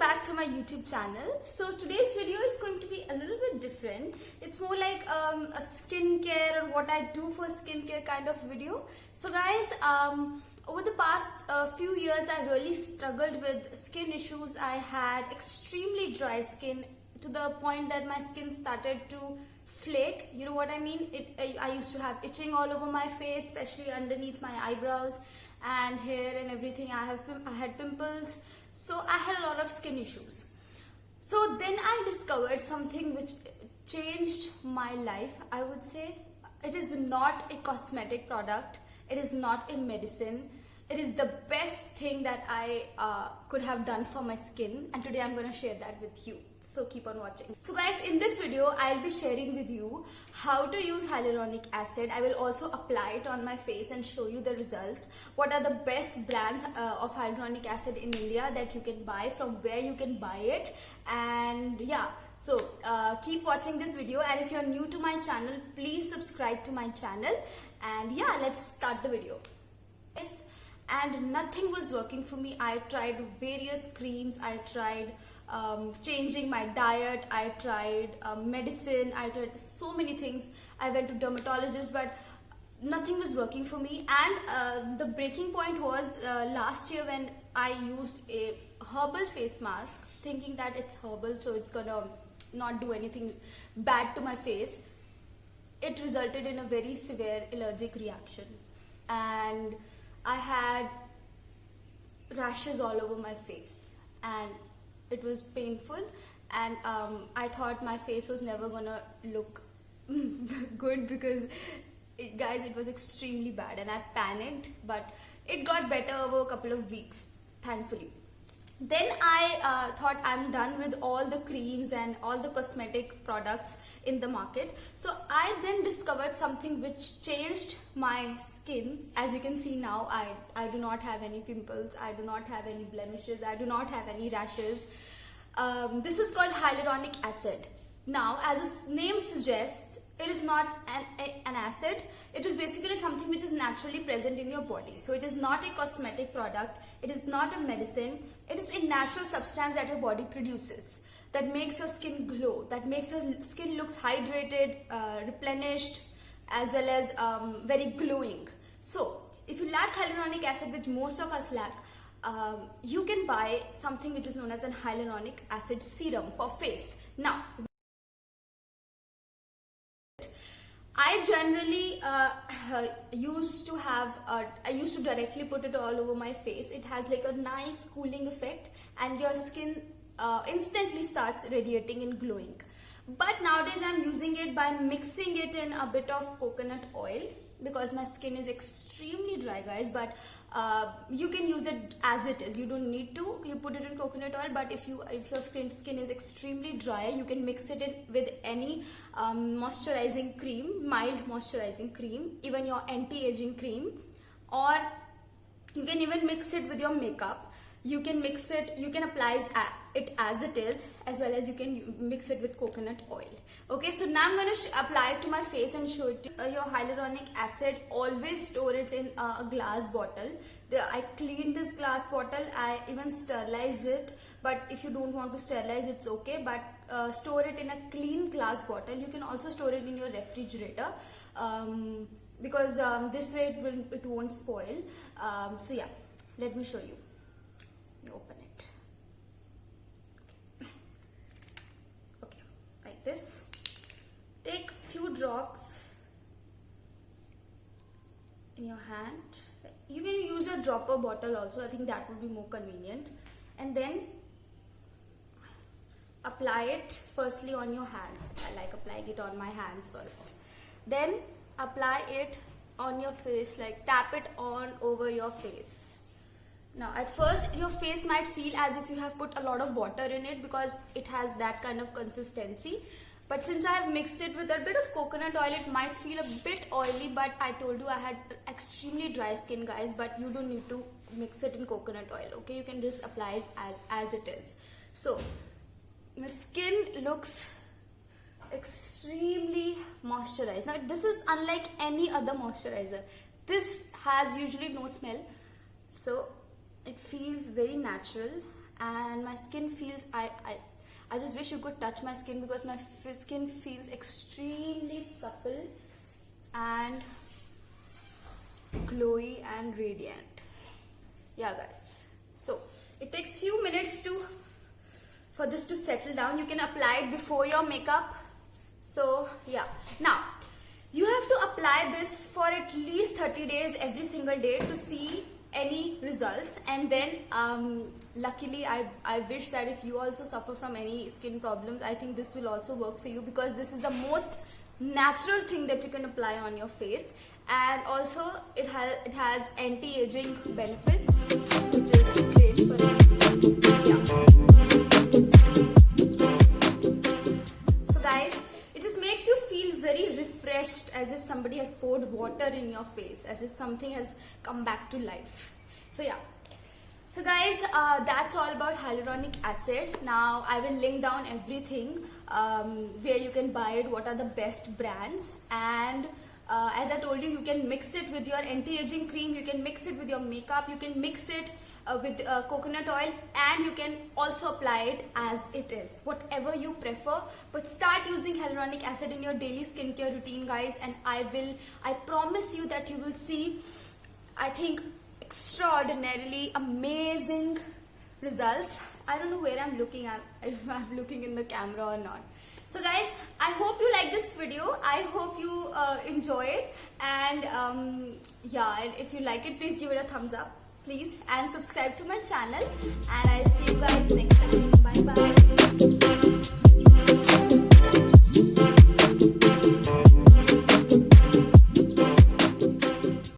back to my YouTube channel. So today's video is going to be a little bit different. It's more like a skincare or what I do for skincare kind of video. So guys, over the past few years I really struggled with skin issues. I had extremely dry skin to the point that my skin started to flake. You know what I mean? I used to have itching all over my face, especially underneath my eyebrows and hair and everything. I had pimples. So I had a lot of skin issues. So then I discovered something which changed my life. I would say it is not a cosmetic product. It is not a medicine. It is the best thing that I could have done for my skin, and today I'm going to share that with you. So keep on watching. So guys, in this video I'll be sharing with you how to use hyaluronic acid. I will also apply it on my face and show you the results. What are the best brands of hyaluronic acid in India that you can buy, from where you can buy it, and yeah. So keep watching this video, and if you're new to my channel, please subscribe to my channel. And yeah, let's start the video. And nothing was working for me. I tried various creams, I tried changing my diet, I tried medicine, I tried so many things. I went to dermatologist, but nothing was working for me. And the breaking point was last year when I used a herbal face mask, thinking that it's herbal, so it's gonna not do anything bad to my face. It resulted in a very severe allergic reaction, and I had rashes all over my face, and it was painful, and I thought my face was never gonna look good because guys, it was extremely bad, and I panicked, but it got better over a couple of weeks, thankfully. Then I thought I'm done with all the creams and all the cosmetic products in the market. So I then discovered something which changed my skin. As you can see now, I do not have any pimples, I do not have any blemishes, I do not have any rashes. This is called hyaluronic acid. Now, as the name suggests, it is not an acid. It is basically something which is naturally present in your body. So it is not a cosmetic product. It is not a medicine. It is a natural substance that your body produces that makes your skin glow, that makes your skin looks hydrated, replenished, as well as very glowing. So if you lack hyaluronic acid, which most of us lack, you can buy something which is known as an hyaluronic acid serum for face. Now, I generally used to directly put it all over my face. It has like a nice cooling effect, and your skin instantly starts radiating and glowing. But nowadays I'm using it by mixing it in a bit of coconut oil, because my skin is extremely dry, guys. But you can use it as it is. You don't need to. You put it in coconut oil. But if your skin is extremely dry, you can mix it in with any moisturizing cream, mild moisturizing cream, even your anti-aging cream, or you can even mix it with your makeup. You can mix it, you can apply it as it is, as well as you can mix it with coconut oil. Okay, so now I'm going to apply it to my face and show it to you. Your hyaluronic acid, always store it in a glass bottle. I cleaned this glass bottle, I even sterilized it, but if you don't want to sterilize, it's okay, but store it in a clean glass bottle. You can also store it in your refrigerator, because this way it won't spoil. So yeah, let me show you. Open it. Okay, like this. Take few drops in your hand. You can use a dropper bottle also. I think that would be more convenient. And then apply it firstly on your hands. I like applying it on my hands first. Then apply it on your face, like tap it on over your face. Now, at first, your face might feel as if you have put a lot of water in it, because it has that kind of consistency. But since I have mixed it with a bit of coconut oil, it might feel a bit oily, but I told you I had extremely dry skin, guys, but you don't need to mix it in coconut oil, okay? You can just apply it as it is. So, my skin looks extremely moisturized. Now, this is unlike any other moisturizer. This has usually no smell. So, it feels very natural, and my skin feels, I just wish you could touch my skin because my skin feels extremely supple and glowy and radiant. Yeah guys, so it takes few minutes for this to settle down. You can apply it before your makeup. So yeah, now you have to apply this for at least 30 days every single day to see any results. And then luckily I wish that if you also suffer from any skin problems, I think this will also work for you, because this is the most natural thing that you can apply on your face. And also it has anti-aging benefits, which is great for you. Yeah. So guys, it just makes you feel very refreshed, as if somebody has poured water in your face, as if something has come back to life. So yeah. So guys, that's all about hyaluronic acid. Now I will link down everything where you can buy it, what are the best brands, and as I told you, you can mix it with your anti-aging cream, you can mix it with your makeup, you can mix it with coconut oil, and you can also apply it as it is, whatever you prefer. But start using hyaluronic acid in your daily skincare routine, guys, and I promise you that you will see, I think, extraordinarily amazing results. I don't know where I'm looking at, if I'm looking in the camera or not. So guys, I hope you like this video. I hope you enjoy it, and yeah, and if you like it, please give it a thumbs up, please, and subscribe to my channel, and I'll see you guys next time.